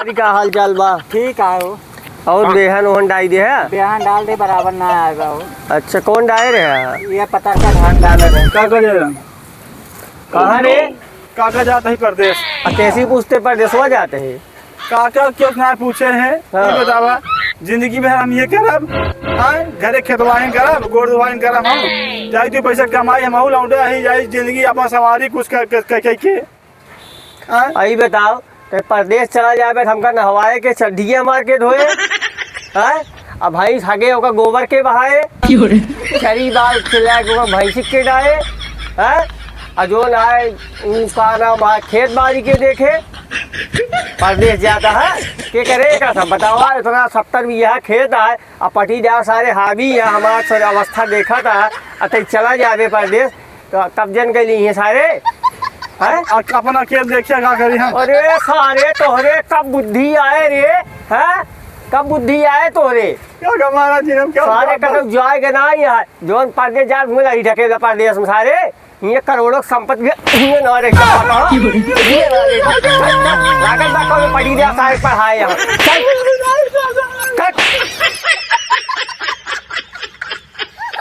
अरे का हाल चाल बा? ठीक है वो। और बेहन ओहन डाई दे है? बेहन डाल दे बराबर ना आएगा वो। अच्छा कौन डाले रहे? ये पता का धान डाल रहे। का करेगा? कहाँ रे? काका जाता ही परदेश। कैसी पूछते परदेसवा जाते हैं? काका क्यों ना पूछे हैं? हाँ। ये बतावा जिंदगी में हम ये करब, घरे खेतवाइन करब, गोड़ धोवाइन करब, हम जाई तू पैसा कमाई हम लौटे ही जाई जिंदगी अपन सवारी कुछ कर के आई बताओ तो परदेश चला जाए हमका नहवाए के चड्ढिया मार के धोए हैं? अब भाई हगे होगा गोबर के बहाए शरी बाल खिला के भैंसी के डाले हैं? अजोन आए उसका नाम खेत बाड़ी के देखे परदेश जाता है के करेगा सब बताओ। इतना 70 बीघा खेत है अब पटीदार सारे हावी है हमारा सारे अवस्था देखा था अतः चला जावे परदेश तो तब जन के लिए सारे है अपना खेत देखिए का करी हम। अरे सारे तोहरे कब बुद्धि आए रे हैं? कब बुद्धि आए तोहरे? क्या हमारा जीवन क्या सारे कदम जाएगा ना यार जोन परदेश जा घूमे लड़ी ढके परदेश में सारे ये करोड़ों संपत्ति ये ना रे ये ना रे लागत बा को पड़ी दे सारे पढ़ाए चल